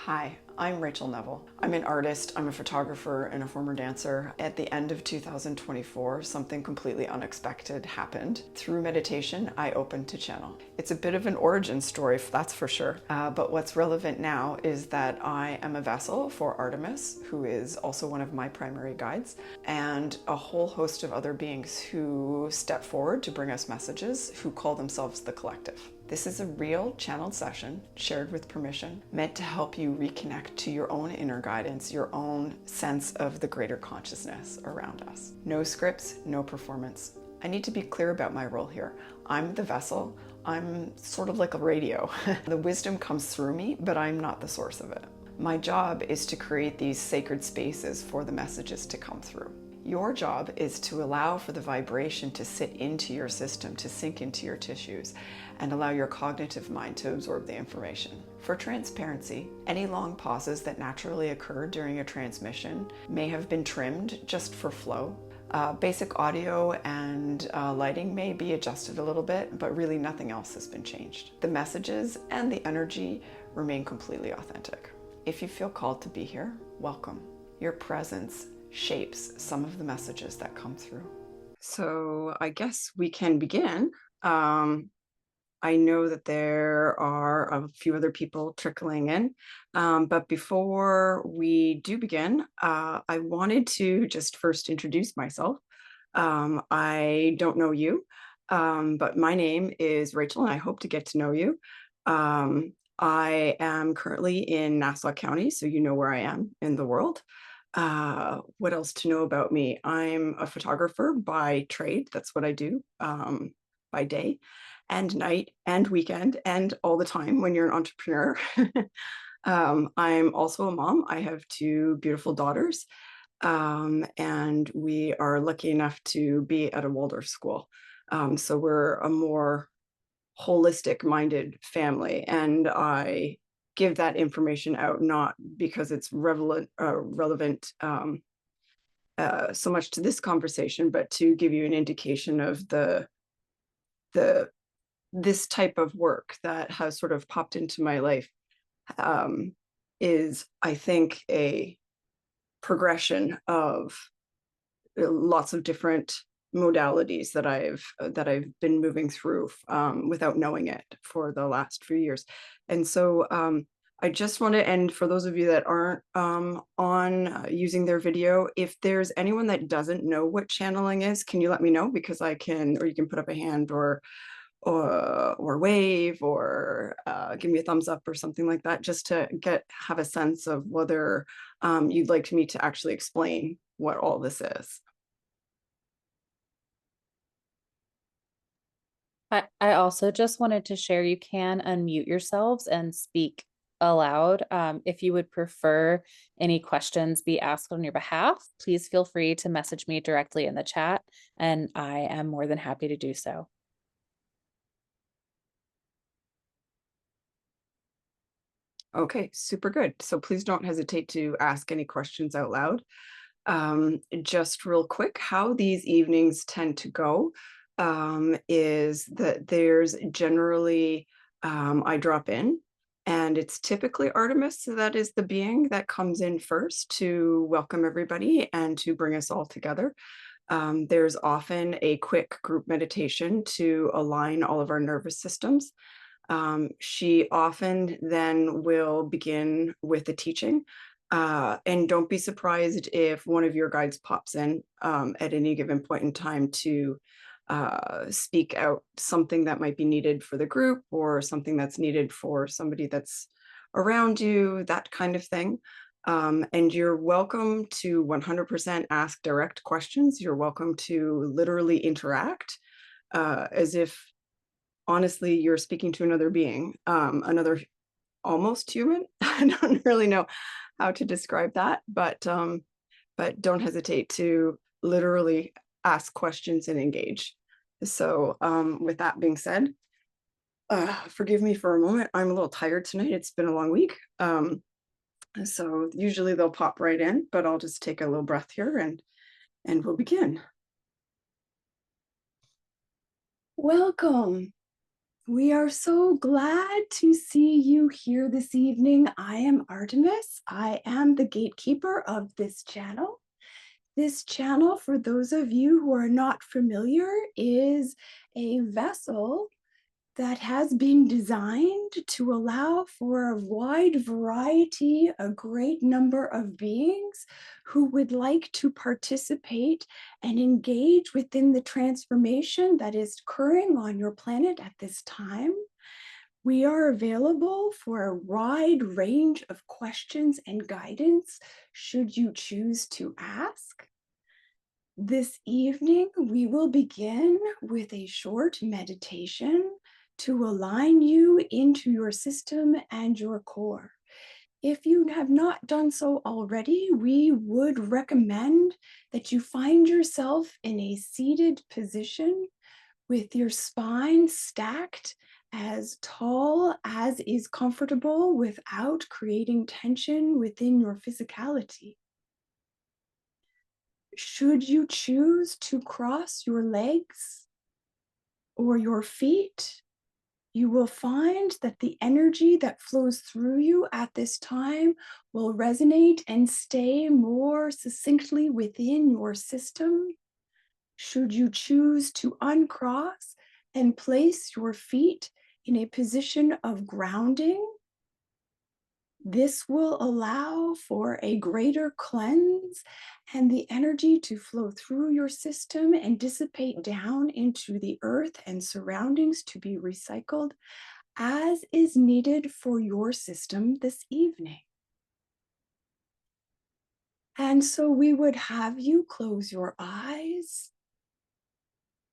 Hi, I'm Rachel Neville. I'm an artist, I'm a photographer, and a former dancer. At the end of 2024, something completely unexpected happened. Through meditation, I opened to channel. It's a bit of an origin story, that's for sure. But what's relevant now is that I am a vessel for Artemis, who is also one of my primary guides, and a whole host of other beings who step forward to bring us messages, who call themselves the collective. This is a real channeled session, shared with permission, meant to help you reconnect to your own inner guidance, your own sense of the greater consciousness around us. No scripts, no performance. I need to be clear about my role here. I'm the vessel. I'm sort of like a radio. The wisdom comes through me, but I'm not the source of it. My job is to create these sacred spaces for the messages to come through. Your job is to allow for the vibration to sit into your system, to sink into your tissues, and allow your cognitive mind to absorb the information. For transparency, any long pauses that naturally occur during a transmission may have been trimmed just for flow. Basic audio and lighting may be adjusted a little bit, but really nothing else has been changed. The messages and the energy remain completely authentic. If you feel called to be here, welcome. Your presence shapes some of the messages that come through. So I guess we can begin. I know that there are a few other people trickling in, but before we do begin, I wanted to just first introduce myself. I don't know you, but my name is Rachel, and I hope to get to know you. I am currently in Nassau County, so you know where I am in the world. What else to know about me? I'm a photographer by trade. That's what I do by day and night and weekend and all the time when you're an entrepreneur. I'm also a mom. I have two beautiful daughters, and we are lucky enough to be at a Waldorf school. So we're a more holistic minded family, and I give that information out not because it's relevant so much to this conversation, but to give you an indication of this type of work that has sort of popped into my life, is, I think, a progression of lots of different modalities that I've been moving through without knowing it for the last few years. And so I just want to end, for those of you that aren't on using their video, if there's anyone that doesn't know what channeling is, can you let me know? Because I can, or you can put up a hand or wave or give me a thumbs up or something like that, just to have a sense of whether you'd like me to actually explain what all this is. I also just wanted to share, you can unmute yourselves and speak aloud. If you would prefer any questions be asked on your behalf, please feel free to message me directly in the chat, and I am more than happy to do so. Okay, super good. So please don't hesitate to ask any questions out loud. Just real quick, how these evenings tend to go is that there's generally, I drop in, and it's typically Artemis, so that is the being that comes in first to welcome everybody and to bring us all together. There's often a quick group meditation to align all of our nervous systems. She often then will begin with the teaching. And don't be surprised if one of your guides pops in at any given point in time to speak out something that might be needed for the group or something that's needed for somebody that's around you, that kind of thing. And you're welcome to 100% ask direct questions. You're welcome to literally interact as if honestly you're speaking to another being, another almost human. I don't really know how to describe that, but don't hesitate to literally ask questions and engage. So with that being said, forgive me for a moment. I'm a little tired tonight. It's been a long week. So usually they'll pop right in, but I'll just take a little breath here and we'll begin. Welcome. We are so glad to see you here this evening. I am Artemis. I am the gatekeeper of this channel. This channel, for those of you who are not familiar, is a vessel that has been designed to allow for a wide variety, a great number of beings who would like to participate and engage within the transformation that is occurring on your planet at this time. We are available for a wide range of questions and guidance should you choose to ask. This evening, we will begin with a short meditation to align you into your system and your core. If you have not done so already, we would recommend that you find yourself in a seated position with your spine stacked as tall as is comfortable without creating tension within your physicality. Should you choose to cross your legs or your feet, you will find that the energy that flows through you at this time will resonate and stay more succinctly within your system. Should you choose to uncross and place your feet in a position of grounding, this will allow for a greater cleanse and the energy to flow through your system and dissipate down into the earth and surroundings to be recycled as is needed for your system this evening. And so we would have you close your eyes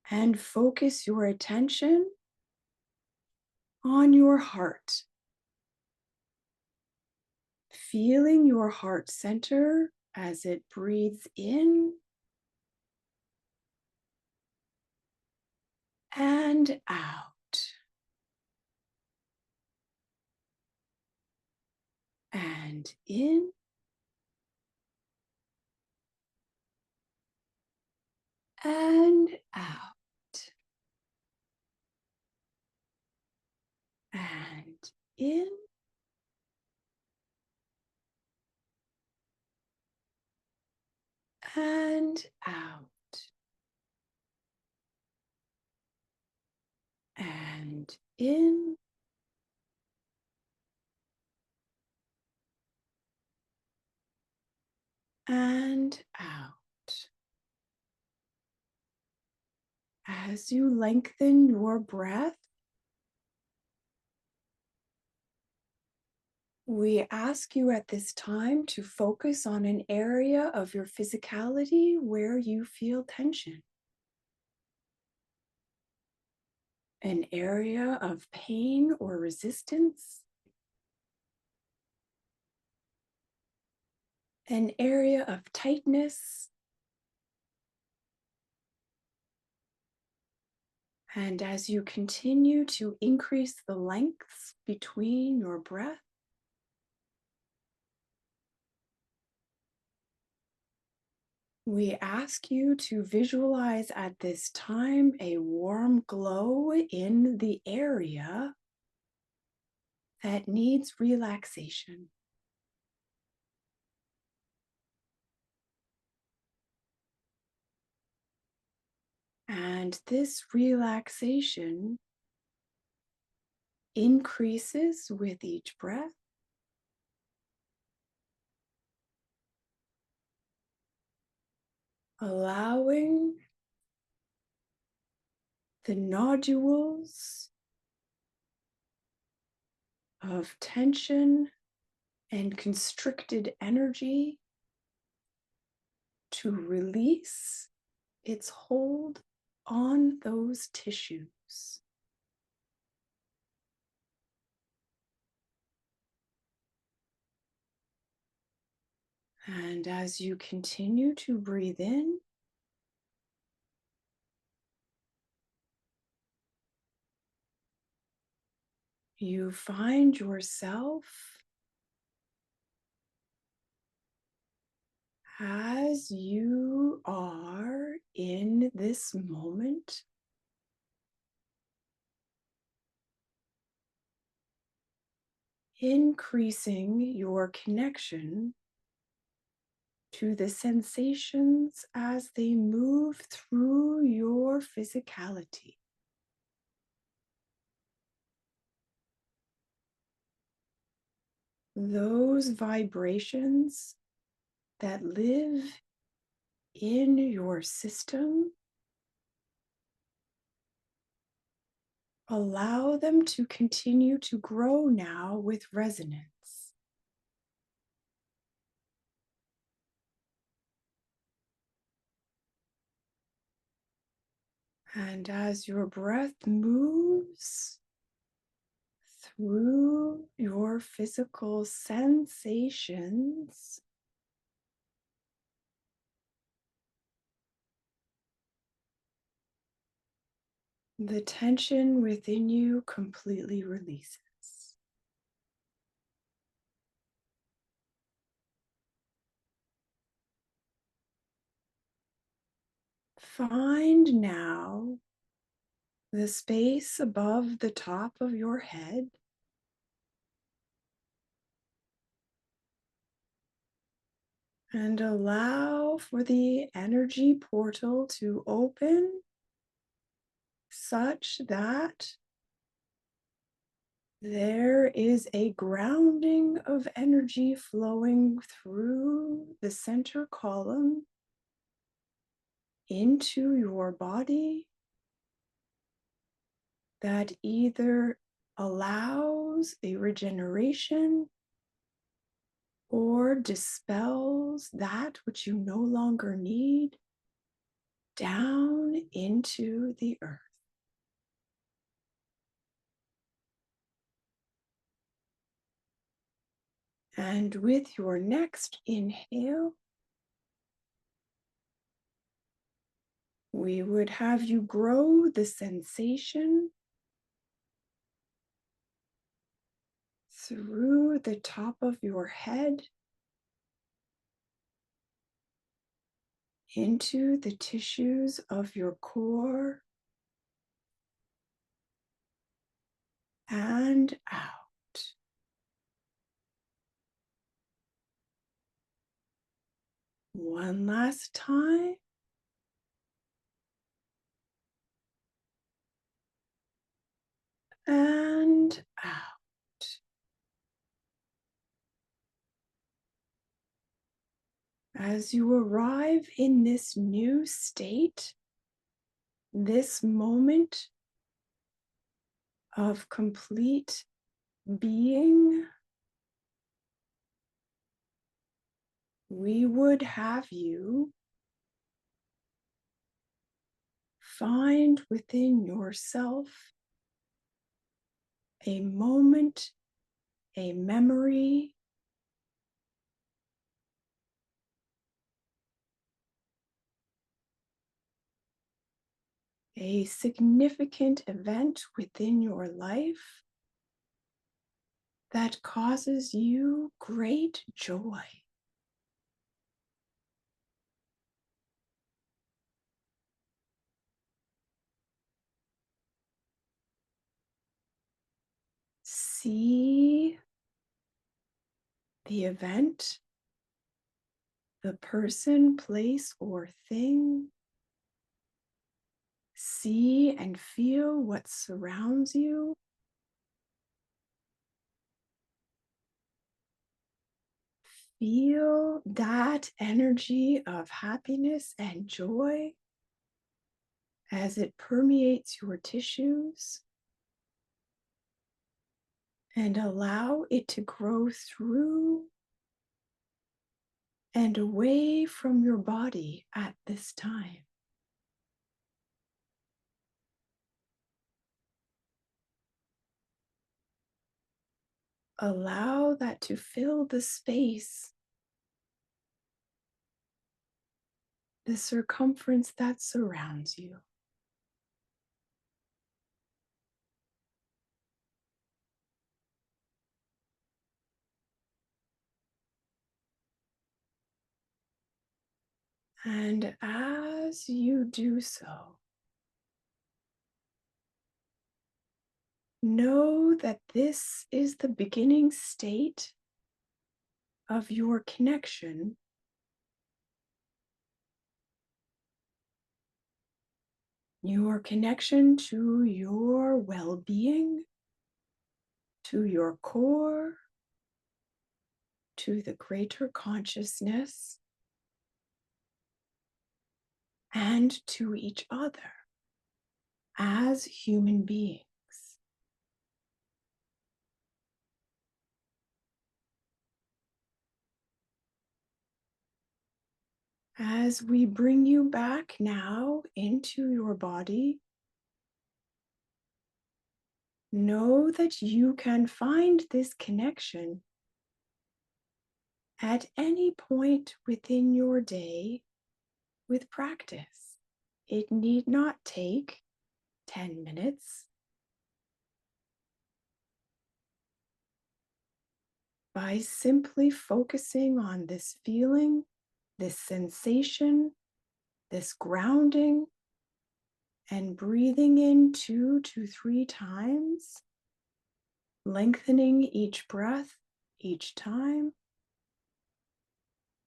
and focus your attention on your heart. Feeling your heart center as it breathes in and out. And in and out. And in and out. And in and out. As you lengthen your breath, we ask you at this time to focus on an area of your physicality where you feel tension, an area of pain or resistance, an area of tightness. And as you continue to increase the lengths between your breath, we ask you to visualize at this time a warm glow in the area that needs relaxation. And this relaxation increases with each breath, allowing the nodules of tension and constricted energy to release its hold on those tissues. And as you continue to breathe in, you find yourself as you are in this moment increasing your connection to the sensations as they move through your physicality. Those vibrations that live in your system, allow them to continue to grow now with resonance. And as your breath moves through your physical sensations, the tension within you completely releases. Find now the space above the top of your head, and allow for the energy portal to open such that there is a grounding of energy flowing through the center column into your body that either allows a regeneration or dispels that which you no longer need down into the earth. And with your next inhale, we would have you grow the sensation through the top of your head into the tissues of your core and out. One last time. And out. As you arrive in this new state, this moment of complete being, we would have you find within yourself a moment, a memory, a significant event within your life that causes you great joy. See the event, the person, place, or thing. See and feel what surrounds you. Feel that energy of happiness and joy as it permeates your tissues, and allow it to grow through and away from your body at this time. Allow that to fill the space, the circumference that surrounds you. And as you do so, Know that this is the beginning state of your connection to your well-being, to your core, to the greater consciousness, and to each other as human beings. As we bring you back now into your body, know that you can find this connection at any point within your day with practice. It need not take 10 minutes. By simply focusing on this feeling, this sensation, this grounding, and breathing in 2 to 3 times, lengthening each breath each time,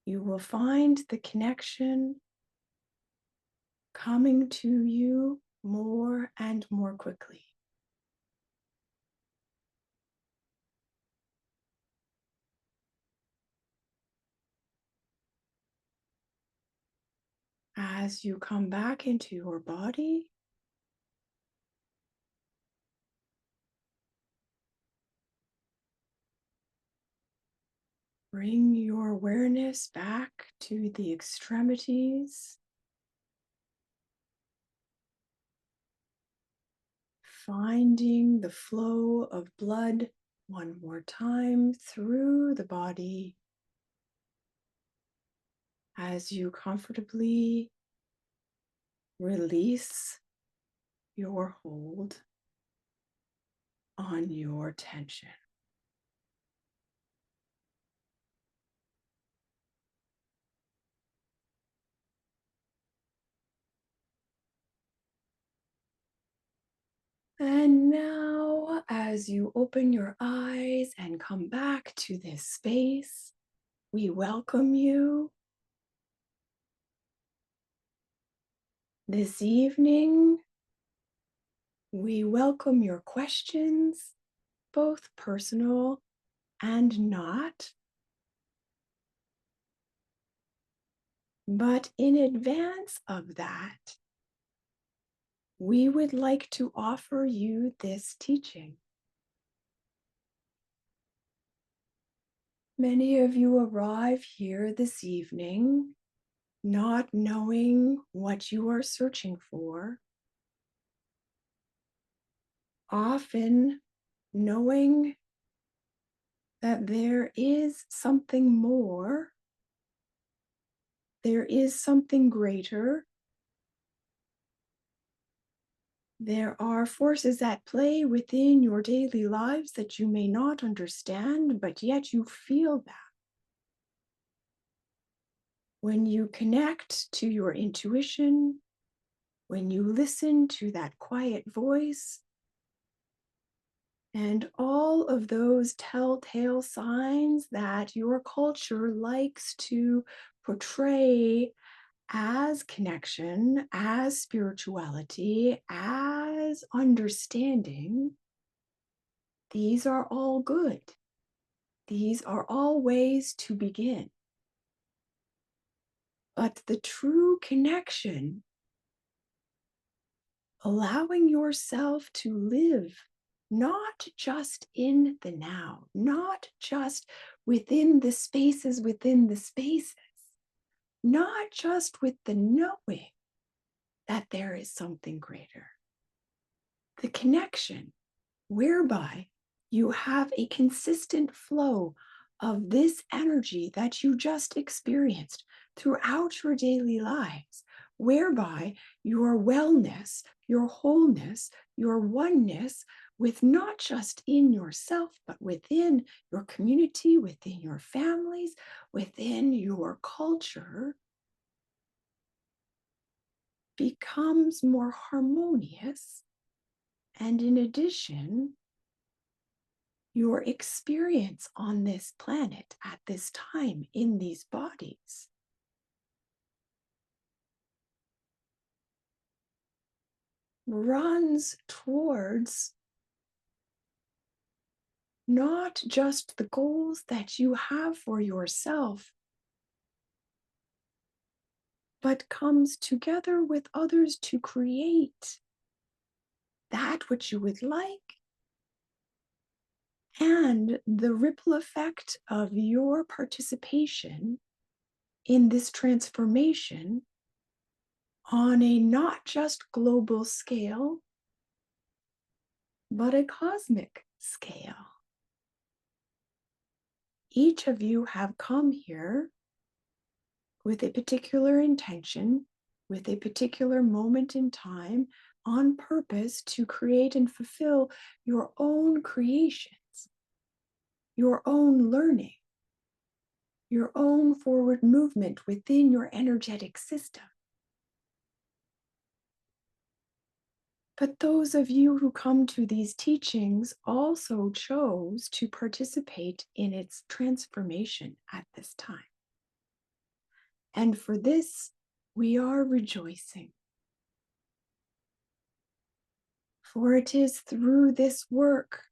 you will find the connection coming to you more and more quickly. As you come back into your body, bring your awareness back to the extremities, finding the flow of blood one more time through the body as you comfortably release your hold on your tension. And now, as you open your eyes and come back to this space, we welcome you. This evening, we welcome your questions, both personal and not. But in advance of that, we would like to offer you this teaching. Many of you arrive here this evening not knowing what you are searching for, often knowing that there is something more, there is something greater. There are forces at play within your daily lives that you may not understand, but yet you feel that. When you connect to your intuition, when you listen to that quiet voice, and all of those telltale signs that your culture likes to portray as connection, as spirituality, as understanding, these are all good. These are all ways to begin. But the true connection, allowing yourself to live not just in the now, not just within the spaces, not just with the knowing that there is something greater. The connection whereby you have a consistent flow of this energy that you just experienced throughout your daily lives, whereby your wellness, your wholeness, your oneness with not just in yourself, but within your community, within your families, within your culture, becomes more harmonious. And in addition, your experience on this planet at this time in these bodies. Runs towards not just the goals that you have for yourself, but comes together with others to create that which you would like, and the ripple effect of your participation in this transformation on a not just global scale, but a cosmic scale. Each of you have come here with a particular intention, with a particular moment in time, on purpose to create and fulfill your own creations, your own learning, your own forward movement within your energetic system. But those of you who come to these teachings also chose to participate in its transformation at this time. And for this, we are rejoicing. For it is through this work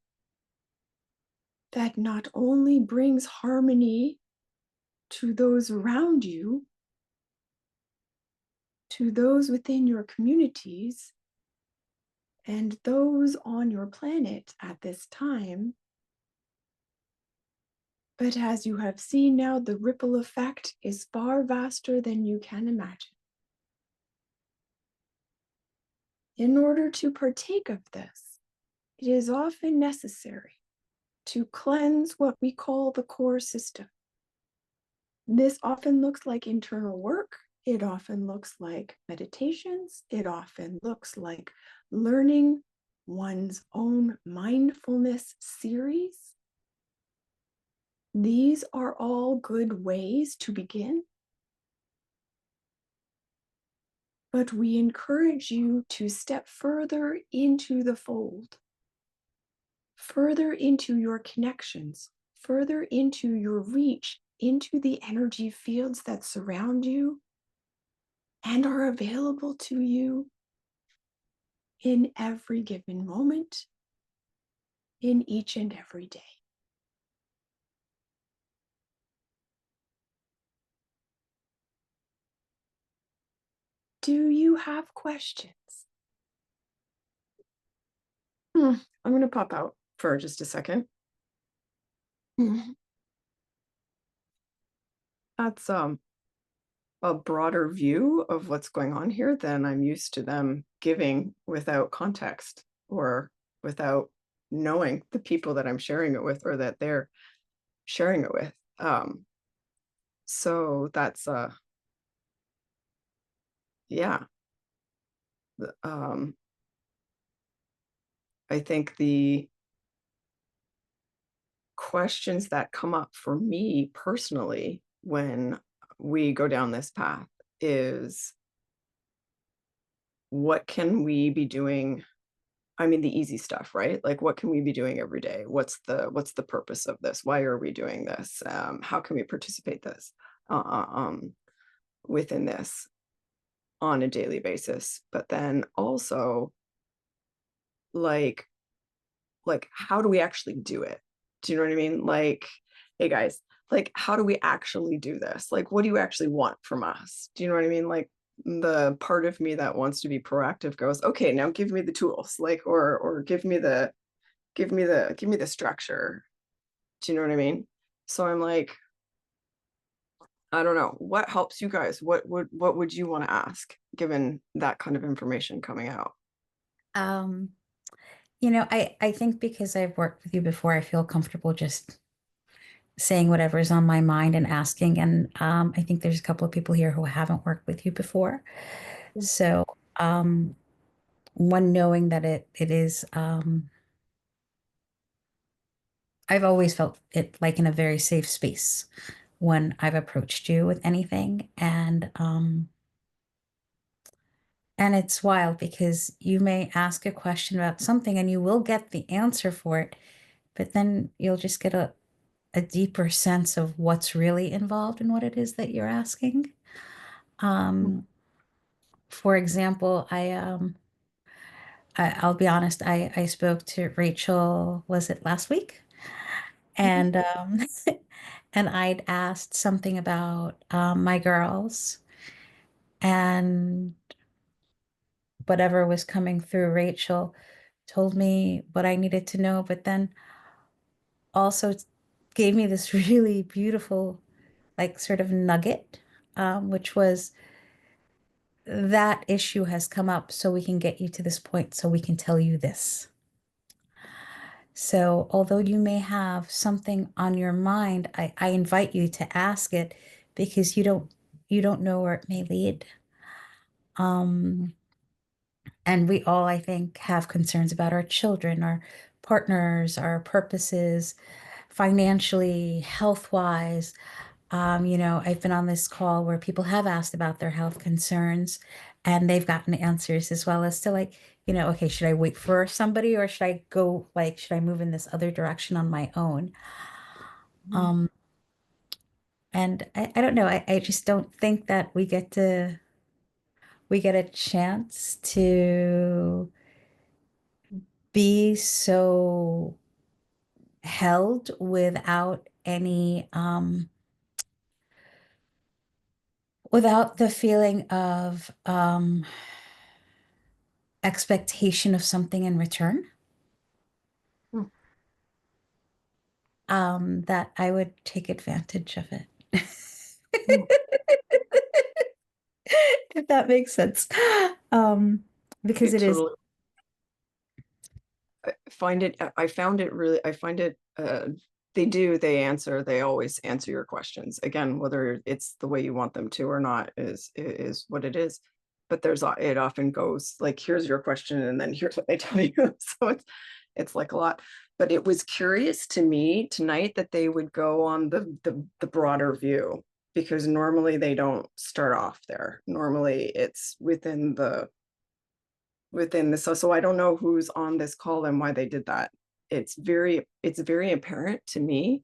that not only brings harmony to those around you, to those within your communities, and those on your planet at this time, but as you have seen now, the ripple effect is far vaster than you can imagine. In order to partake of this, it is often necessary to cleanse what we call the core system. This often looks like internal work. It often looks like meditations. It often looks like learning one's own mindfulness series. These are all good ways to begin. But we encourage you to step further into the fold, further into your connections, further into your reach, into the energy fields that surround you and are available to you in every given moment, in each and every day. Do you have questions? I'm going to pop out for just a second. That's a broader view of what's going on here than I'm used to them giving without context or without knowing the people that I'm sharing it with or that they're sharing it with. So that's yeah. I think the questions that come up for me personally when we go down this path is, what can we be doing? I mean, the easy stuff, right? Like, what can we be doing every day? What's the purpose of this? Why are we doing this? How can we participate this within this on a daily basis? But then also, like how do we actually do it? Do you know what I mean? Like, hey guys, like, how do we actually do this? Like, what do you actually want from us? Do you know what I mean? Like, the part of me that wants to be proactive goes, okay, now give me the tools, like, or give me the structure. Do you know what I mean? So I'm like, I don't know, what helps you guys? What would you want to ask given that kind of information coming out? I think because I've worked with you before, I feel comfortable just saying whatever's on my mind and asking. And I think there's a couple of people here who haven't worked with you before. So one, knowing that it is, I've always felt it like in a very safe space when I've approached you with anything. And it's wild because you may ask a question about something and you will get the answer for it, but then you'll just get a deeper sense of what's really involved in what it is that you're asking. For example, I'll be honest, I spoke to Rachel, was it last week? Mhm. And and I'd asked something about my girls and whatever was coming through, Rachel told me what I needed to know, but then also gave me this really beautiful, like, sort of nugget, which was that issue has come up so we can get you to this point so we can tell you this. So, although you may have something on your mind, I invite you to ask it because you don't know where it may lead. Um, and we all, I think, have concerns about our children, our partners, our purposes, financially, health-wise. I've been on this call where people have asked about their health concerns and they've gotten answers as well as to, like, okay, should I wait for somebody or should I go, like, should I move in this other direction on my own? Um, and I don't know. I just don't think that we get a chance to be so held without the feeling of expectation of something in return, Mm. that I would take advantage of it. Mm. If that makes sense. Because It it is, totally. I found it really, I find it, they always answer your questions. Again, whether it's the way you want them to or not is what it is. But it often goes like, here's your question, and then here's what they tell you. So it's like a lot. But it was curious to me tonight that they would go on the broader view, because normally they don't start off there. Normally it's within the, so I don't know who's on this call and why they did that. It's very apparent to me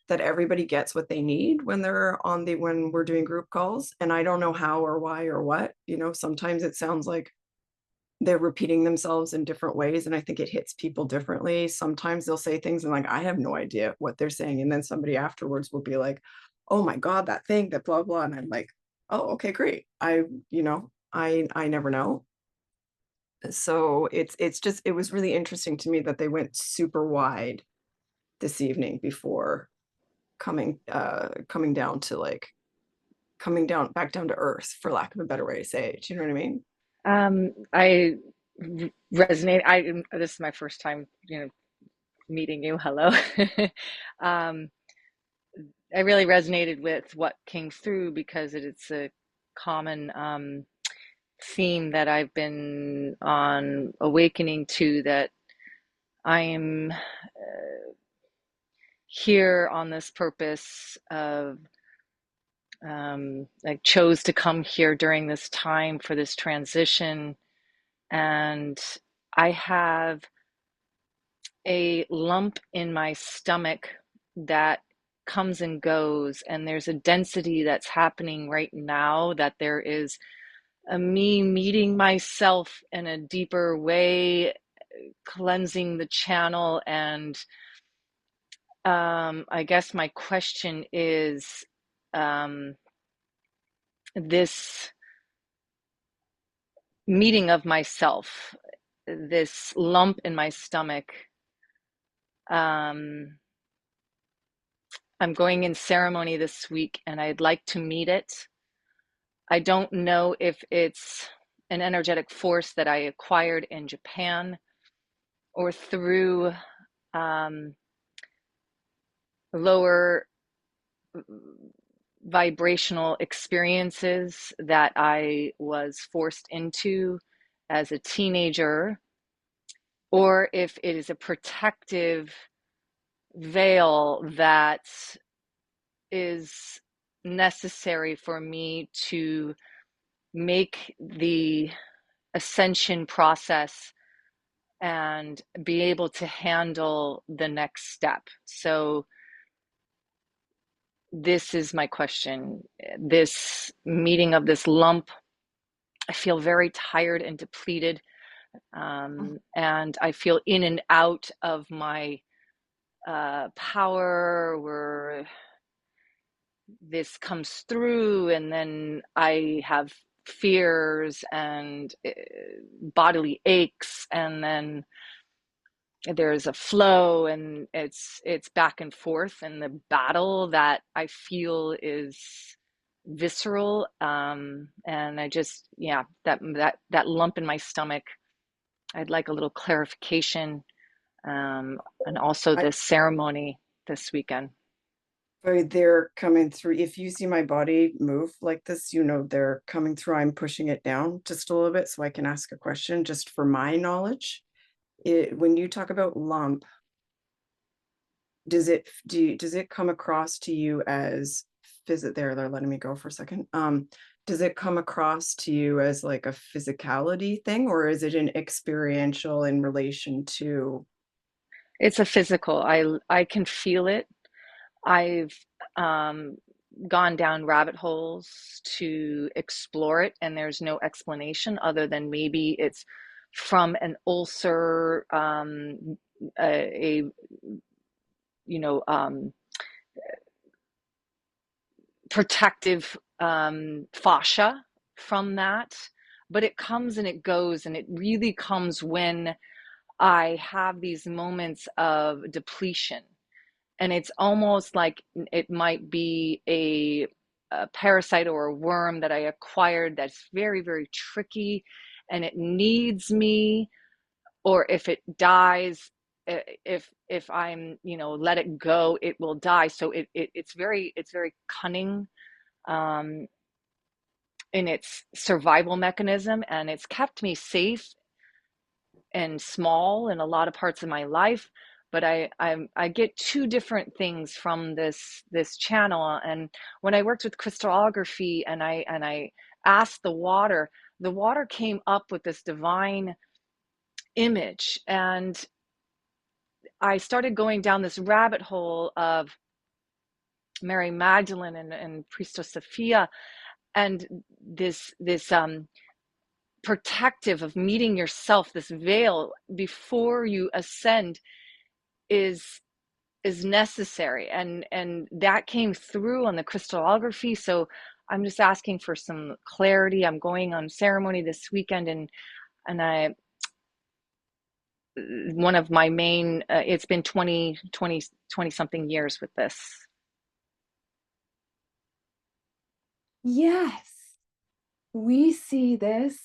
that everybody gets what they need when when we're doing group calls, and I don't know how or why or what. Sometimes it sounds like they're repeating themselves in different ways, and I think it hits people differently. Sometimes they'll say things and, like, I have no idea what they're saying, and then somebody afterwards will be like, oh my god, that thing, that blah blah, and I'm like, oh, okay, great. I never know. So it was really interesting to me that they went super wide this evening before coming down to, like, coming down back down to earth, for lack of a better way to say it. Do you know what I mean? I resonate. This is my first time, meeting you. Hello. um, I really resonated with what came through because it's a common theme that I've been on awakening to, that I am here on this purpose of I chose to come here during this time for this transition, and I have a lump in my stomach that comes and goes, and there's a density that's happening right now, that there is a me meeting myself in a deeper way, cleansing the channel. And I guess my question is, this meeting of myself, this lump in my stomach, I'm going in ceremony this week and I'd like to meet it. I don't know if it's an energetic force that I acquired in Japan or through lower vibrational experiences that I was forced into as a teenager, or if it is a protective veil that is necessary for me to make the ascension process and be able to handle the next step. So this is my question. This meeting of this lump, I feel very tired and depleted. And I feel in and out of my power, where this comes through, and then I have fears and bodily aches, and then there's a flow, and it's back and forth, and the battle that I feel is visceral. And I just, yeah, that lump in my stomach, I'd like a little clarification, and also I, this ceremony this weekend. they're coming through. If you see my body move like this, you know they're coming through. I'm pushing it down just a little bit so I can ask a question just for my knowledge. When you talk about lump, does it come across to you as they're letting me go for a second. Does it come across to you as like a physicality thing, or is it an experiential in relation to? It's a physical. I can feel it. I've gone down rabbit holes to explore it, and there's no explanation other than maybe it's from an ulcer, a you know protective fascia from that. But it comes and it goes, and it really comes when I have these moments of depletion. And it's almost like it might be a parasite or a worm that I acquired that's very, very tricky, and it needs me. Or if it dies, if I'm, let it go, it will die. So it's very cunning, um, in its survival mechanism, and it's kept me safe and small in a lot of parts of my life. But I get two different things from this channel. And when I worked with crystallography, and I asked the water came up with this divine image, and I started going down this rabbit hole of Mary Magdalene and Priestess Sophia, and this protective of meeting yourself, this veil before you ascend is necessary, and that came through on the crystallography. So I'm just asking for some clarity. I'm going on ceremony this weekend, and I one of my main it's been 20 something years with this. Yes, we see this.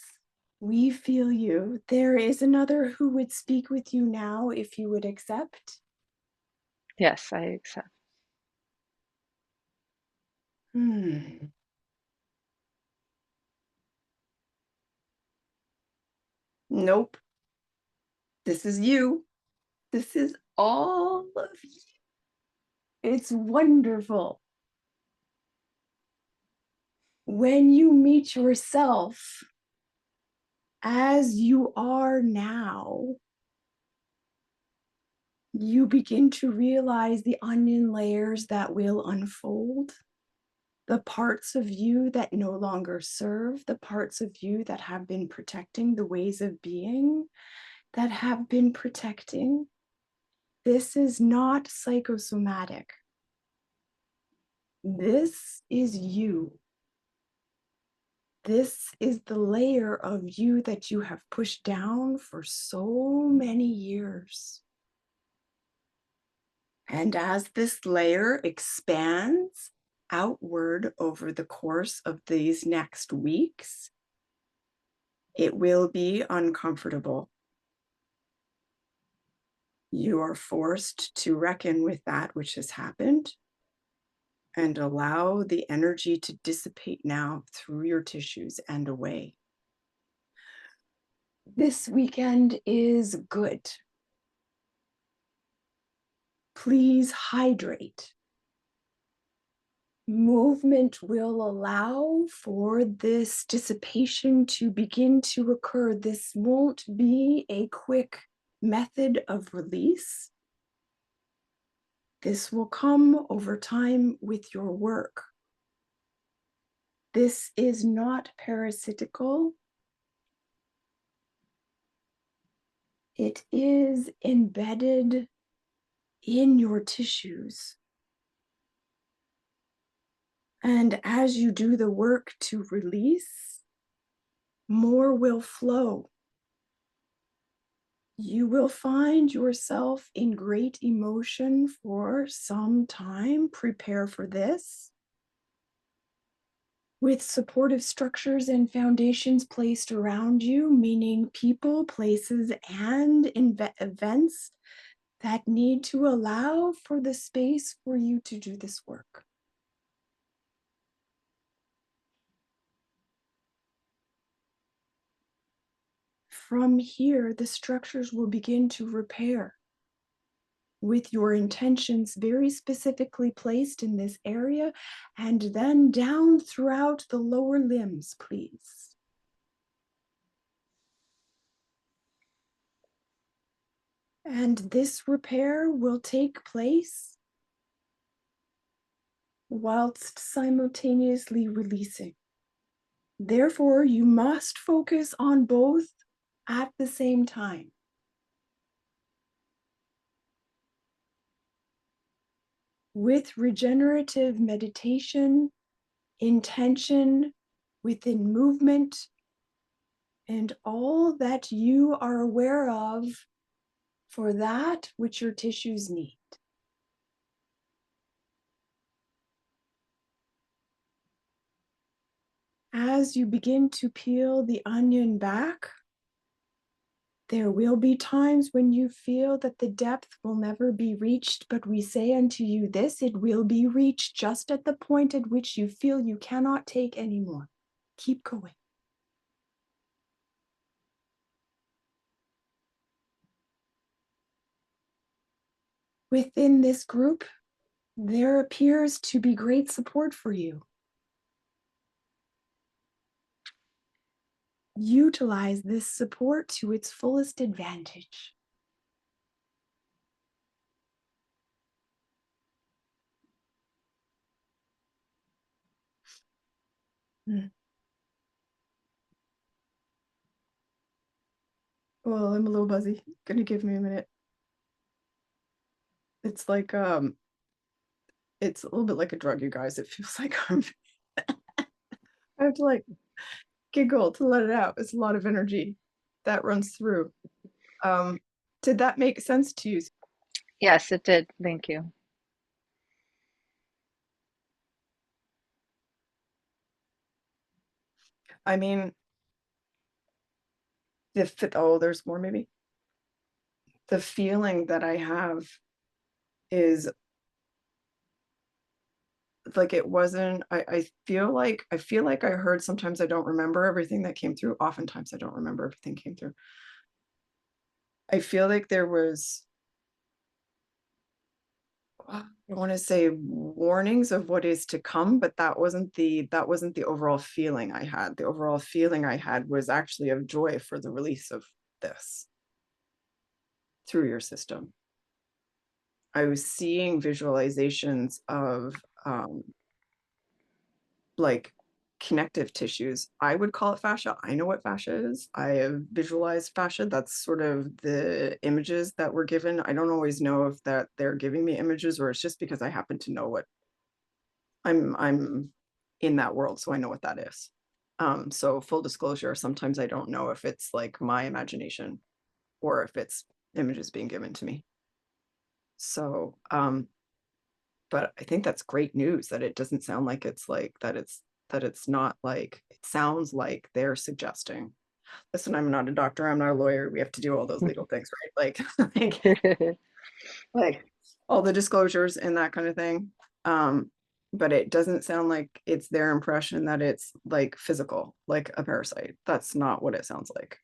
We feel you. There is another who would speak with you now if you would accept. Yes, I accept. Nope. This is you. This is all of you. It's wonderful. When you meet yourself as you are now, you begin to realize the onion layers that will unfold, the parts of you that no longer serve, the parts of you that have been protecting, the ways of being that have been protecting. This is not psychosomatic. This is you. This is the layer of you that you have pushed down for so many years. And as this layer expands outward over the course of these next weeks, it will be uncomfortable. You are forced to reckon with that which has happened and allow the energy to dissipate now through your tissues and away. This weekend is good. Please hydrate. Movement will allow for this dissipation to begin to occur. This won't be a quick method of release. This will come over time with your work. This is not parasitical. It is embedded in your tissues. And as you do the work to release, more will flow. You will find yourself in great emotion for some time. Prepare for this. With supportive structures and foundations placed around you, meaning people, places, and events that need to allow for the space for you to do this work. From here, the structures will begin to repair with your intentions very specifically placed in this area, and then down throughout the lower limbs, please. And this repair will take place whilst simultaneously releasing. Therefore, you must focus on both at the same time. With regenerative meditation, intention, within movement, and all that you are aware of for that which your tissues need. As you begin to peel the onion back, there will be times when you feel that the depth will never be reached, but we say unto you this, it will be reached just at the point at which you feel you cannot take anymore. Keep going. Within this group, there appears to be great support for you. Utilize this support to its fullest advantage. Well, I'm a little buzzy. Gonna give me a minute. It's like it's a little bit like a drug, you guys. It feels like I have to like giggle to let it out. It's a lot of energy that runs through. Did that make sense to you? Yes, it did. Thank you. I mean, there's more maybe. The feeling that I have is like it wasn't, I feel like I heard, sometimes I don't remember everything that came through. Oftentimes I don't remember everything came through. I feel like there was, I want to say warnings of what is to come, but that wasn't the overall feeling I had. The overall feeling I had was actually of joy for the release of this through your system. I was seeing visualizations of like connective tissues. I would call it fascia. I know what fascia is. I have visualized fascia. That's sort of the images that were given. I don't always know if that they're giving me images or it's just because I happen to know what I'm in that world, so I know what that is. So full disclosure, sometimes I don't know if it's like my imagination or if it's images being given to me. So but I think that's great news that it doesn't sound like it's like that it's not like, it sounds like they're suggesting, listen, I'm not a doctor, I'm not a lawyer, we have to do all those legal things, right? Like all the disclosures and that kind of thing. But it doesn't sound like it's their impression that it's like physical, like a parasite. That's not what it sounds like.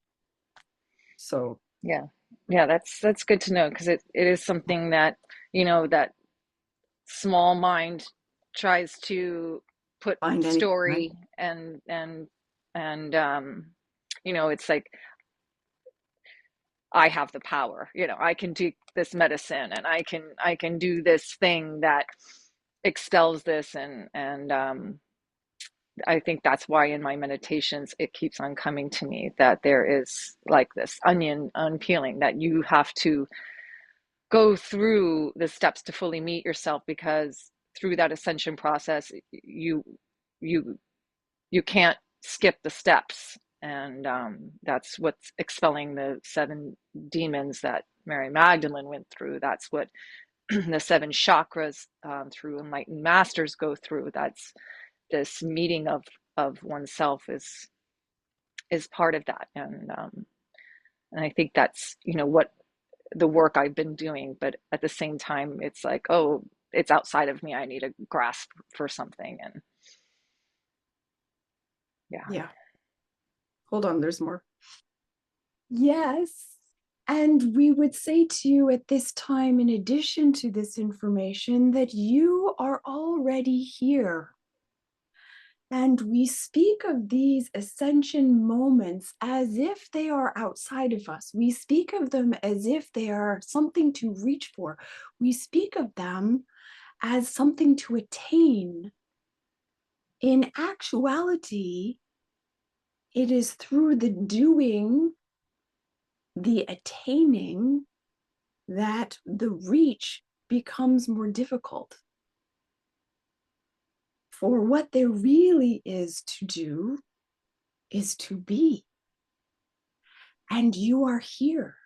So Yeah. Yeah, that's good to know because it is something that, that small mind tries to put find any, right? story and it's like I have the power, you know, I can do this medicine, and I can do this thing that expels this. And I think that's why in my meditations it keeps on coming to me that there is like this onion unpeeling, that you have to go through the steps to fully meet yourself, because through that ascension process you you can't skip the steps. And that's what's expelling the 7 demons that Mary Magdalene went through. That's what the 7 chakras through enlightened masters go through. That's this meeting of oneself is part of that. And I think that's, you know, what the work I've been doing. But at the same time, it's like, oh, it's outside of me. I need a grasp for something. And yeah. Yeah. Hold on, there's more. Yes. And we would say to you at this time, in addition to this information, that you are already here. And we speak of these ascension moments as if they are outside of us. We speak of them as if they are something to reach for. We speak of them as something to attain. In actuality, it is through the doing, the attaining, that the reach becomes more difficult. For what there really is to do is to be. And you are here.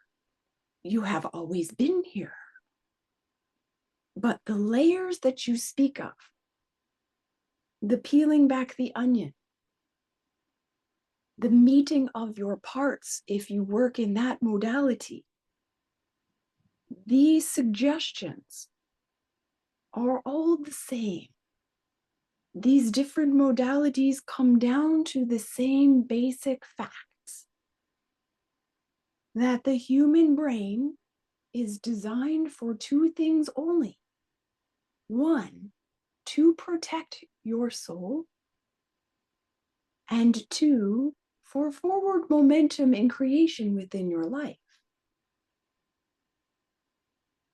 You have always been here. But the layers that you speak of, the peeling back the onion, the meeting of your parts, if you work in that modality, these suggestions are all the same. These different modalities come down to the same basic facts, that the human brain is designed for 2 things only. 1, to protect your soul, and 2, for forward momentum in creation within your life.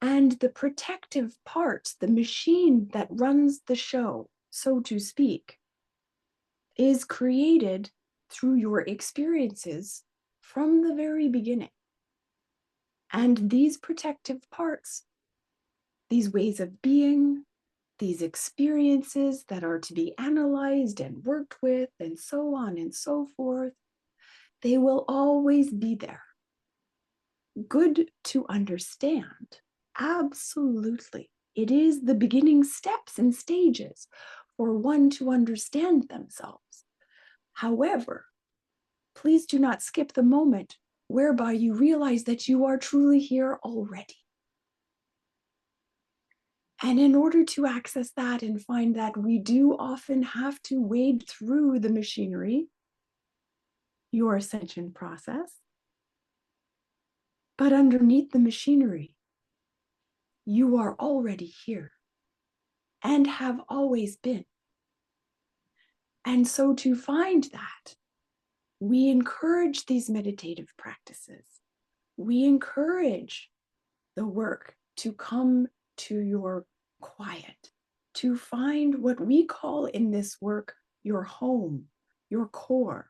And the protective parts, the machine that runs the show, so to speak, is created through your experiences from the very beginning. And these protective parts, these ways of being, these experiences that are to be analyzed and worked with, and so on and so forth, they will always be there. Good to understand. Absolutely. It is the beginning steps and stages for one to understand themselves. However, please do not skip the moment whereby you realize that you are truly here already. And in order to access that and find that, we do often have to wade through the machinery, your ascension process. But underneath the machinery, you are already here and have always been. And so to find that, we encourage these meditative practices. We encourage the work to come to your quiet, to find what we call in this work your home, your core.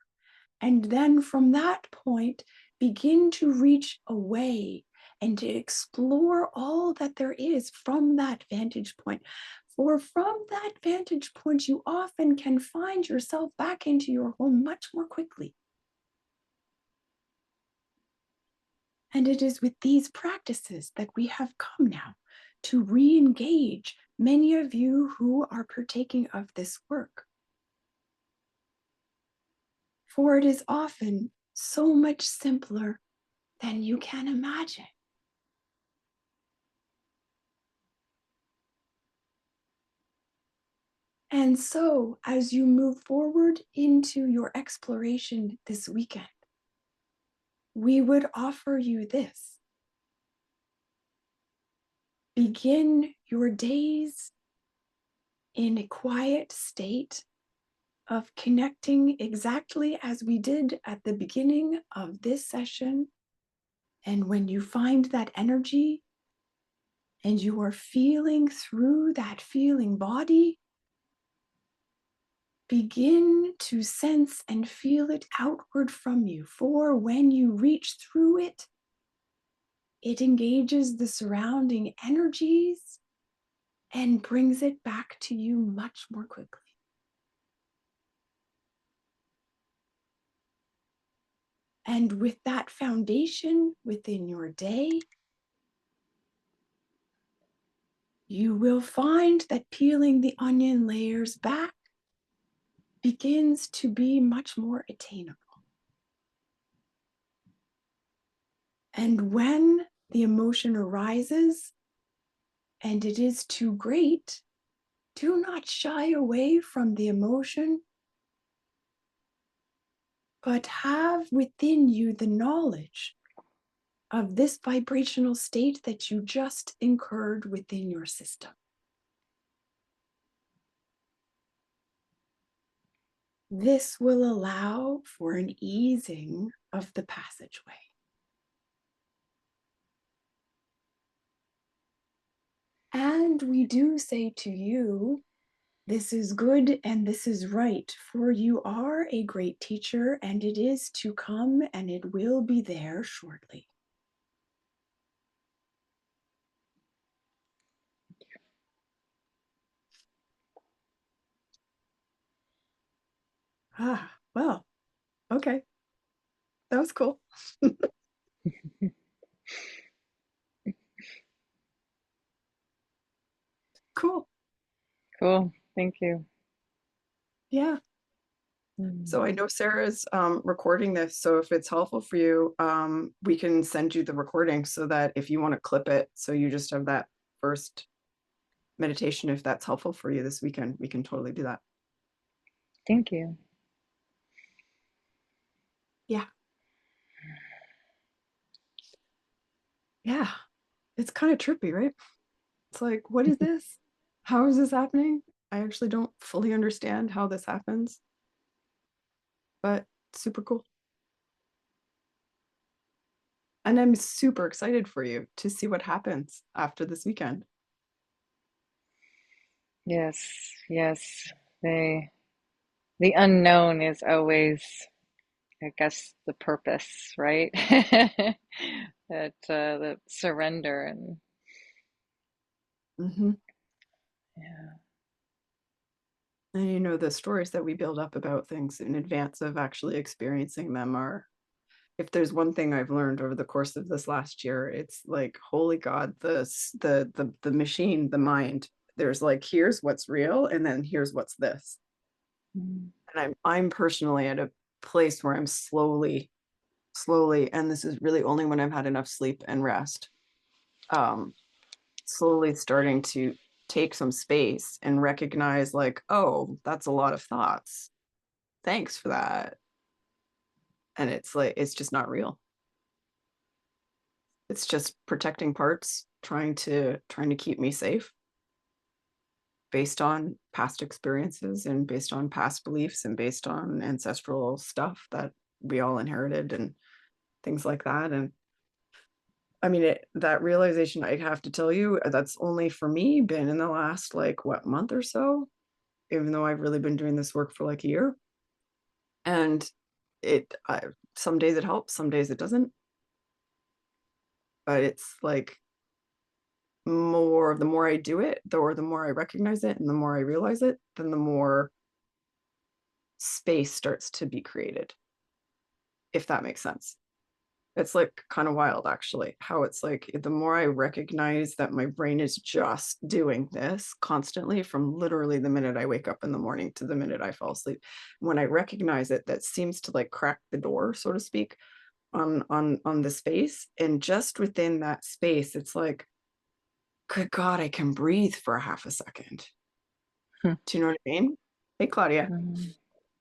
And then from that point, begin to reach away and to explore all that there is from that vantage point. For from that vantage point, you often can find yourself back into your home much more quickly. And it is with these practices that we have come now to re-engage many of you who are partaking of this work. For it is often so much simpler than you can imagine. And so, as you move forward into your exploration this weekend, we would offer you this. Begin your days in a quiet state of connecting exactly as we did at the beginning of this session And when you find that energy and you are feeling through that feeling body, begin to sense and feel it outward from you. For when you reach through it, it engages the surrounding energies and brings it back to you much more quickly. And with that foundation within your day, you will find that peeling the onion layers back begins to be much more attainable. And when the emotion arises and it is too great, do not shy away from the emotion, but have within you the knowledge of this vibrational state that you just incurred within your system. This will allow for an easing of the passageway. And we do say to you, this is good and this is right, for you are a great teacher and it is to come and it will be there shortly. Ah, well, okay. That was cool. Cool. Cool. Thank you. Yeah. So I know Sarah's recording this, so if it's helpful for you, we can send you the recording so that if you want to clip it, so you just have that first meditation, if that's helpful for you this weekend, we can totally do that. Thank you. Yeah. Yeah. It's kind of trippy, right? It's like, what is this? How is this happening? I actually don't fully understand how this happens, but super cool. And I'm super excited for you to see what happens after this weekend. Yes, yes. The unknown is always, I guess, the purpose, right? That the surrender and Mm-hmm. yeah. And you know, the stories that we build up about things in advance of actually experiencing them are, if there's one thing I've learned over the course of this last year, it's like, holy God, the machine, the mind, there's like, here's what's real, and then here's what's this. Mm. And I'm personally at a place where I'm slowly, and this is really only when I've had enough sleep and rest, slowly starting to take some space and recognize like, oh, that's a lot of thoughts. Thanks for that. And it's like, it's just not real. It's just protecting parts, trying to keep me safe based on past experiences and based on past beliefs and based on ancestral stuff that we all inherited and things like that. And I mean, that realization, I have to tell you, that's only for me been in the last like what, month or so, even though I've really been doing this work for like a year. And some days it helps, some days it doesn't. But it's like, the more I do it, the more I recognize it and the more I realize it, then the more space starts to be created, if that makes sense. It's like kind of wild, actually, how it's like the more I recognize that my brain is just doing this constantly from literally the minute I wake up in the morning to the minute I fall asleep. When I recognize it, that seems to like crack the door, so to speak, on the space. And just within that space, it's like, good God, I can breathe for a half a second. Hmm. Do you know what I mean? Hey, Claudia. Mm.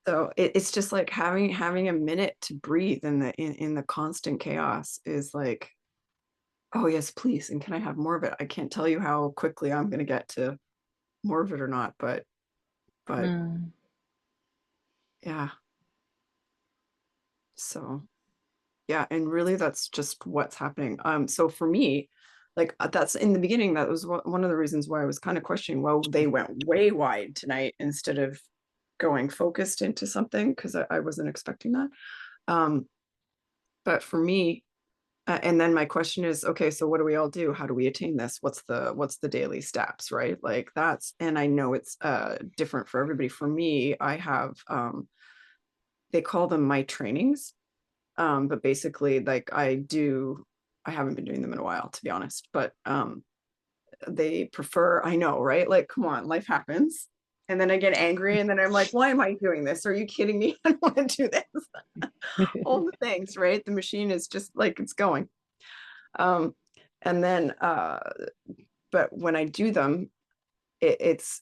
So it's just like having a minute to breathe in the constant chaos is like, oh yes, please. And can I have more of it? I can't tell you how quickly I'm going to get to more of it or not, but Mm. yeah. So Yeah, and really that's just what's happening. So for me, like that's in the beginning, that was one of the reasons why I was kind of questioning, well, they went way wide tonight instead of going focused into something, because I wasn't expecting that. But for me, and then my question is, okay, so what do we all do? How do we attain this? What's the daily steps, right? Like that's, and I know it's different for everybody. For me, I have they call them my trainings. But basically, like I haven't been doing them in a while, to be honest, but they prefer, I know, right? Like, come on, life happens. And then I get angry and then I'm like, why am I doing this? Are you kidding me? I don't want to do this. All the things, right? The machine is just like it's going. And then but when I do them, it's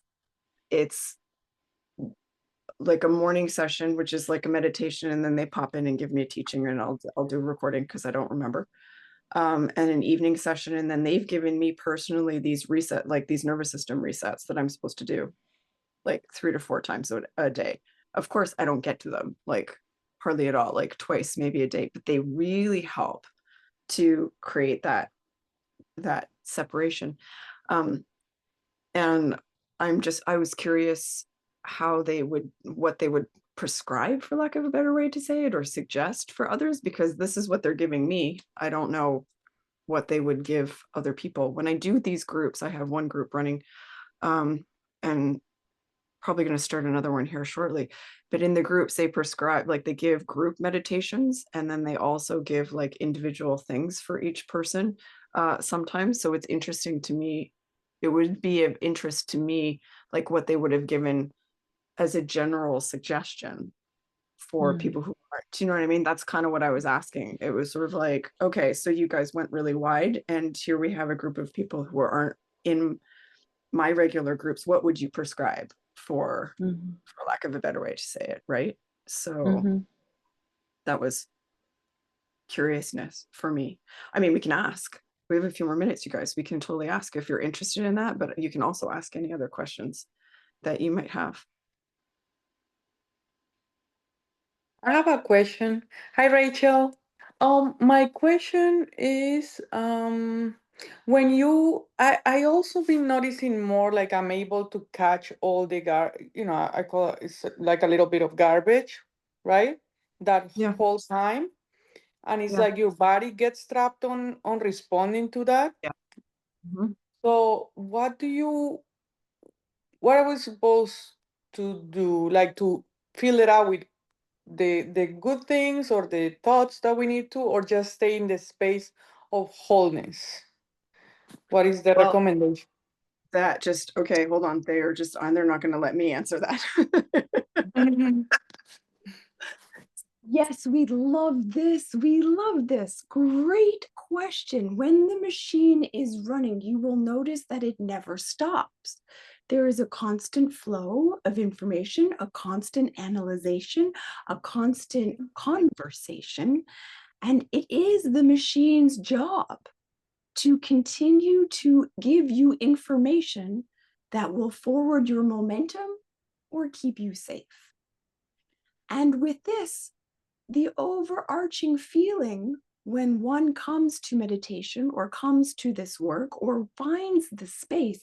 like a morning session, which is like a meditation, and then they pop in and give me a teaching, and I'll do a recording because I don't remember. And an evening session, and then they've given me personally these these nervous system resets that I'm supposed to do like 3 to 4 times a day. Of course, I don't get to them like hardly at all, like twice maybe a day, but they really help to create that separation. And I was curious what they would prescribe, for lack of a better way to say it, or suggest for others, because this is what they're giving me. I don't know what they would give other people. When I do these groups, I have one group running, and probably going to start another one here shortly. But in the groups, they prescribe, like they give group meditations, and then they also give like individual things for each person sometimes. So it's interesting to me. It would be of interest to me, like what they would have given as a general suggestion for people who aren't, do you know what I mean? That's kind of what I was asking. It was sort of like, okay, so you guys went really wide, and here we have a group of people who aren't in my regular groups. What would you prescribe for lack of a better way to say it, right? So that was curiousness for me. I mean, we can ask. We have a few more minutes, you guys. We can totally ask if you're interested in that, but you can also ask any other questions that you might have. I have a question. Hi, Rachel. My question is, when I also been noticing more like I'm able to catch all the I call it's like a little bit of garbage, right? That Yeah. whole time. And it's Yeah. like your body gets trapped on responding to that. Yeah. Mm-hmm. So what are we supposed to do? Like to fill it out with the good things or the thoughts that we need to, or just stay in the space of wholeness? What is the Well, recommendation? that just, okay, hold on. They are just on, they're not going to let me answer that. Yes, we love this. We love this. Great question. When the machine is running, you will notice that it never stops. There is a constant flow of information, a constant analyzation, a constant conversation, and it is the machine's job to continue to give you information that will forward your momentum or keep you safe. And with this, the overarching feeling when one comes to meditation or comes to this work or finds the space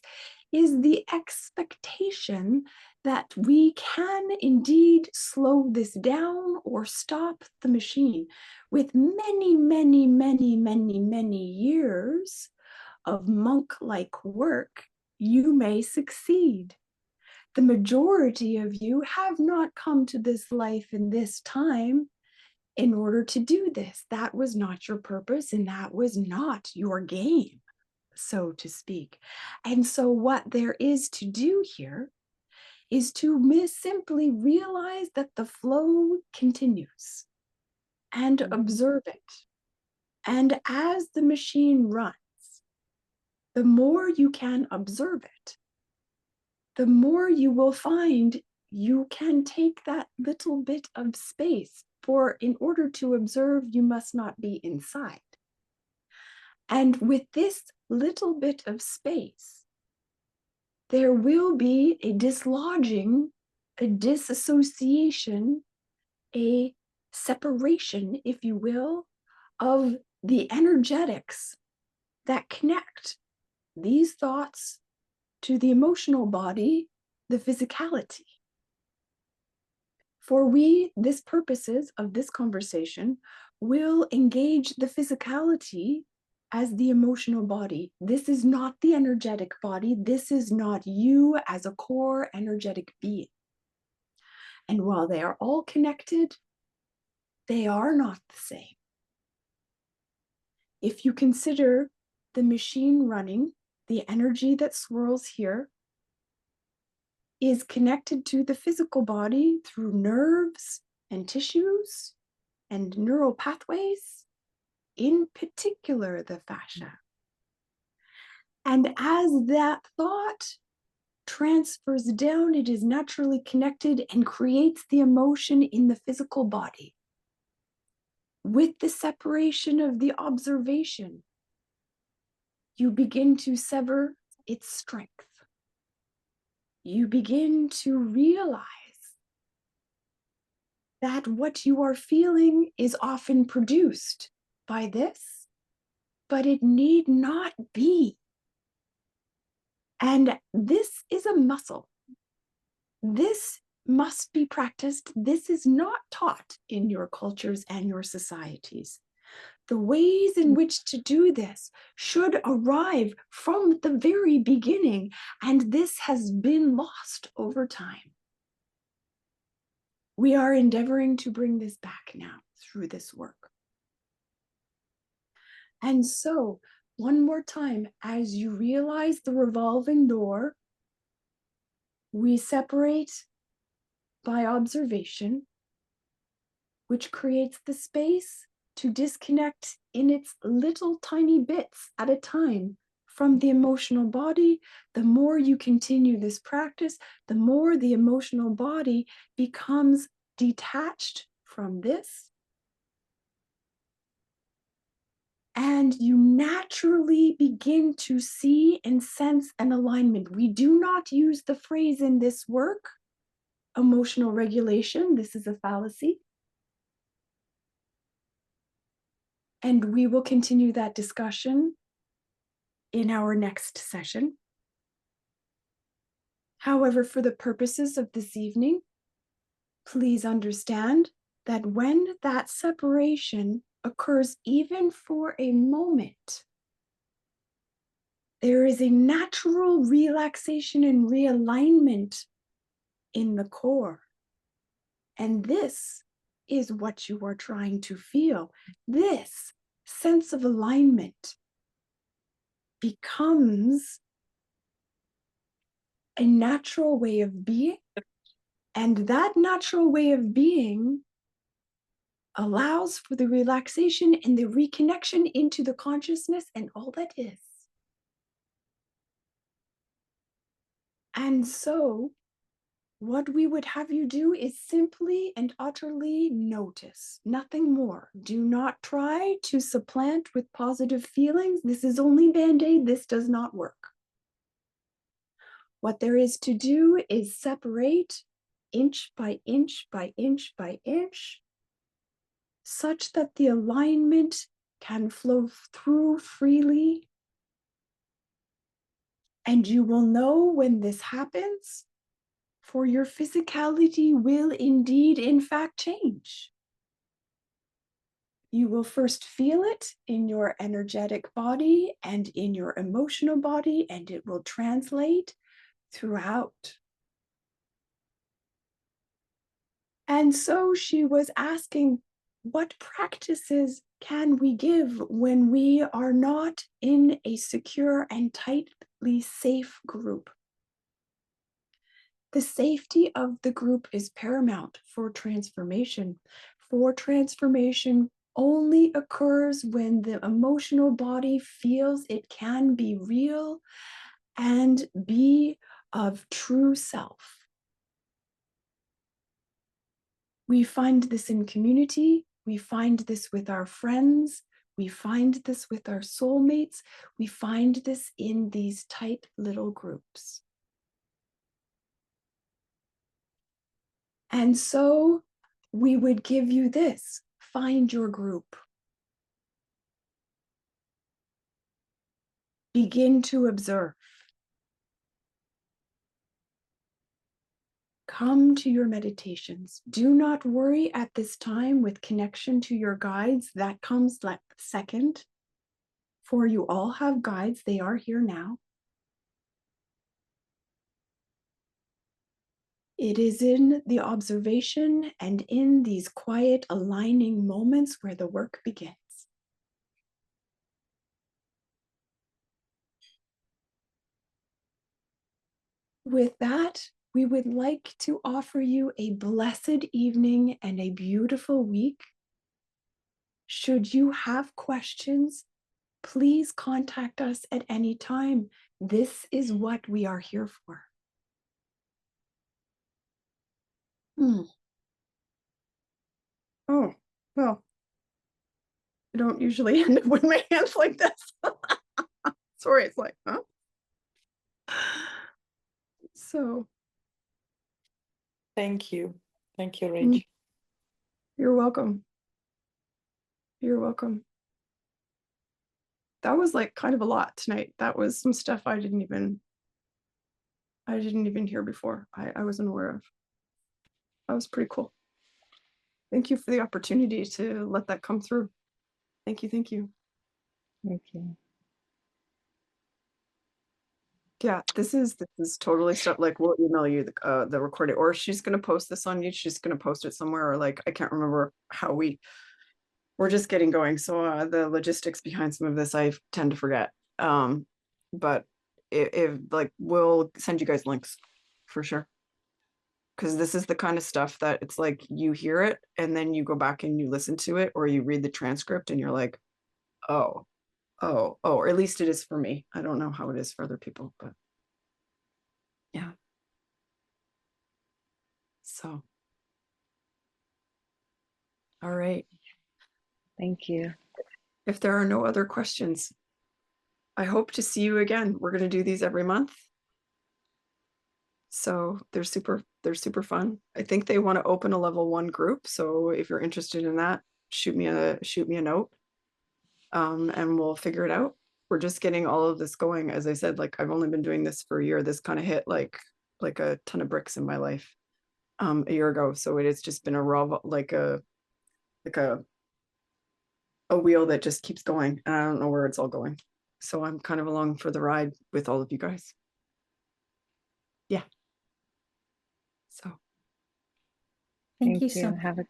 is the expectation that we can indeed slow this down or stop the machine. With many, many, many, many, many years of monk-like work, you may succeed. The majority of you have not come to this life in this time in order to do this. That was not your purpose, and that was not your game, so to speak. And so what there is to do here is to simply realize that the flow continues and observe it. And as the machine runs, the more you can observe it, the more you will find you can take that little bit of space. For in order to observe, you must not be inside. And with this little bit of space, there will be a dislodging, a disassociation, a separation, if you will, of the energetics that connect these thoughts to the emotional body, the physicality. For this purposes of this conversation will engage the physicality as the emotional body. This is not the energetic body. This is not you as a core energetic being. And while they are all connected, they are not the same. If you consider the machine running, the energy that swirls here is connected to the physical body through nerves and tissues and neural pathways, in particular the fascia. And as that thought transfers down, it is naturally connected and creates the emotion in the physical body. With the separation of the observation, you begin to sever its strength. You begin to realize that what you are feeling is often produced by this, but it need not be. And this is a muscle. This must be practiced. This is not taught in your cultures and your societies. The ways in which to do this should arrive from the very beginning, and this has been lost over time. We are endeavoring to bring this back now through this work. And so, one more time, as you realize the revolving door, we separate by observation, which creates the space to disconnect in its little tiny bits at a time from the emotional body. The more you continue this practice, the more the emotional body becomes detached from this. And you naturally begin to see and sense an alignment. We do not use the phrase in this work, emotional regulation. This is a fallacy. And we will continue that discussion in our next session. However, for the purposes of this evening, please understand that when that separation occurs, even for a moment, there is a natural relaxation and realignment in the core. And this is what you are trying to feel. This sense of alignment becomes a natural way of being, and that natural way of being allows for the relaxation and the reconnection into the consciousness and all that is. And so, what we would have you do is simply and utterly notice, nothing more. Do not try to supplant with positive feelings. This is only Band-Aid. This does not work. What there is to do is separate inch by inch by inch by inch, such that the alignment can flow through freely. And you will know when this happens, for your physicality will indeed, in fact, change. You will first feel it in your energetic body and in your emotional body, and it will translate throughout. And so she was asking, what practices can we give when we are not in a secure and tightly safe group? The safety of the group is paramount for transformation. For transformation only occurs when the emotional body feels it can be real and be of true self. We find this in community. We find this with our friends. We find this with our soulmates. We find this in these tight little groups. And so we would give you this: find your group. Begin to observe. Come to your meditations. Do not worry at this time with connection to your guides. That comes like second. For you all have guides. They are here now. It is in the observation and in these quiet aligning moments where the work begins. With that, we would like to offer you a blessed evening and a beautiful week. Should you have questions, please contact us at any time. This is what we are here for. Oh, well, I don't usually end up with my hands like this. Sorry, it's like, huh? So. Thank you. Thank you, Rachel. You're welcome. You're welcome. That was like kind of a lot tonight. That was some stuff I didn't even hear before. I wasn't aware of. That was pretty cool. Thank you for the opportunity to let that come through. Thank you. Thank you. Thank you. Yeah, this is totally stuff. Like, we'll email you the recording, or she's gonna post this on you. She's gonna post it somewhere, or like I can't remember how we're just getting going. So the logistics behind some of this I tend to forget. But if like we'll send you guys links for sure. Because this is the kind of stuff that it's like you hear it and then you go back and you listen to it, or you read the transcript and you're like, oh, or at least it is for me. I don't know how it is for other people, but yeah. So, all right. Thank you. If there are no other questions, I hope to see you again. We're going to do these every month. So they're super fun. I think they want to open a level 1 group. So if you're interested in that, shoot me a note. And we'll figure it out. We're just getting all of this going. As I said, like I've only been doing this for a year. This kind of hit like a ton of bricks in my life a year ago. So it has just been a raw, like a wheel that just keeps going, and I don't know where it's all going. So I'm kind of along for the ride with all of you guys. Yeah. So Thank you so much. Have a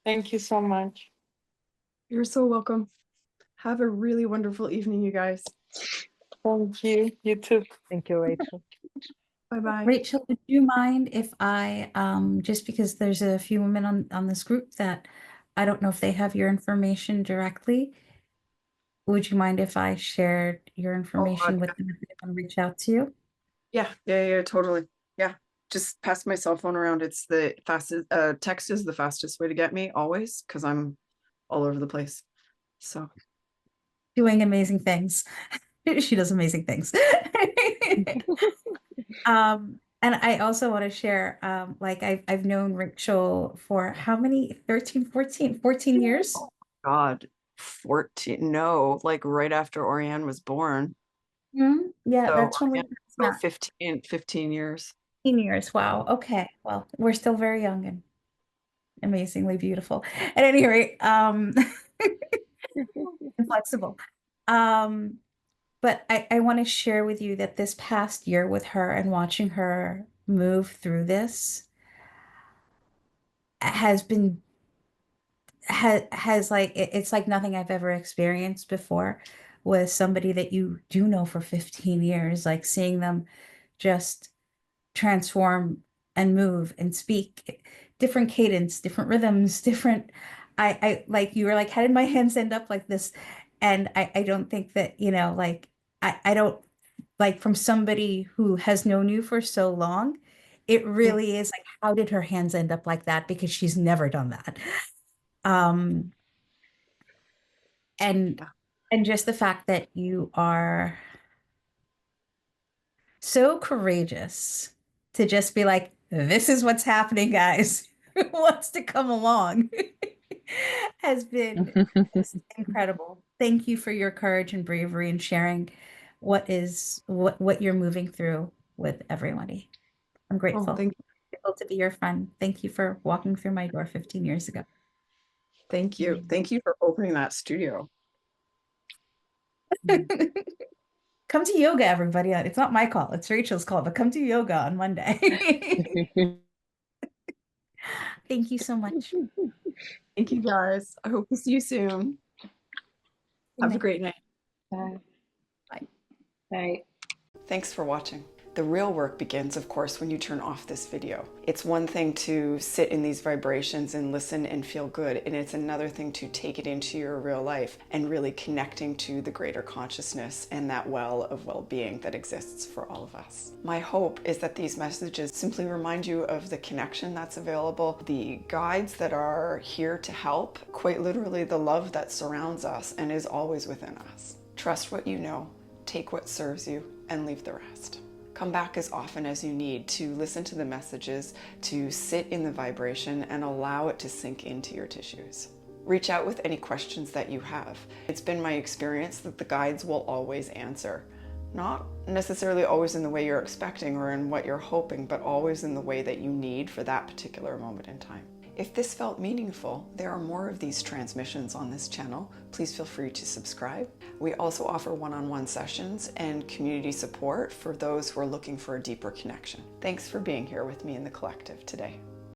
Thank you so much. you're so welcome. Have a really wonderful evening, you guys. Thank you. You too. Thank you, Rachel. Bye-bye. Rachel, would you mind if I, just because there's a few women on this group that I don't know if they have your information directly, would you mind if I shared your information with them if they want to reach out to you? Yeah, totally. Yeah. Just pass my cell phone around. It's the fastest, text is the fastest way to get me always, because I'm all over the place. So Doing amazing things. She does amazing things. And I also want to share, like I've known Rachel for how many, 13, 14 years? God, 14, no, like right after Oriane was born. Yeah, So, that's when we yeah, first so met. 15 years. 15 years. Wow. Okay. Well, we're still very young and amazingly beautiful. At any rate, and flexible. But I want to share with you that this past year with her and watching her move through this has been has like it's like nothing I've ever experienced before with somebody that you do know for 15 years, like seeing them just transform and move and speak different cadence, different rhythms, different I like you were like, how did my hands end up like this? And I don't think that, like I don't like from somebody who has known you for so long, it really is like, how did her hands end up like that? Because she's never done that. Um, and Yeah. and just the fact that you are so courageous to just be like, this is what's happening, guys. Who wants to come along? Has been just incredible. Thank you for your courage and bravery and sharing what you're moving through with everybody. I'm Oh, grateful. thank Grateful to be your friend. Thank you for walking through my door 15 years ago. you. Thank you for opening that studio. Come to yoga, everybody. It's not my call, it's Rachel's call, but come to yoga on Monday. Thank you so much. Thank you guys. I hope to see you soon. Have a great night. Bye. Bye. Bye. Thanks for watching. The real work begins, of course, when you turn off this video. It's one thing to sit in these vibrations and listen and feel good, and it's another thing to take it into your real life and really connecting to the greater consciousness and that well of well-being that exists for all of us. My hope is that these messages simply remind you of the connection that's available, the guides that are here to help, quite literally the love that surrounds us and is always within us. Trust what you know, take what serves you, and leave the rest. Come back as often as you need to listen to the messages, to sit in the vibration and allow it to sink into your tissues. Reach out with any questions that you have. It's been my experience that the guides will always answer. Not necessarily always in the way you're expecting or in what you're hoping, but always in the way that you need for that particular moment in time. If this felt meaningful, there are more of these transmissions on this channel. Please feel free to subscribe. We also offer one-on-one sessions and community support for those who are looking for a deeper connection. Thanks for being here with me in the collective today.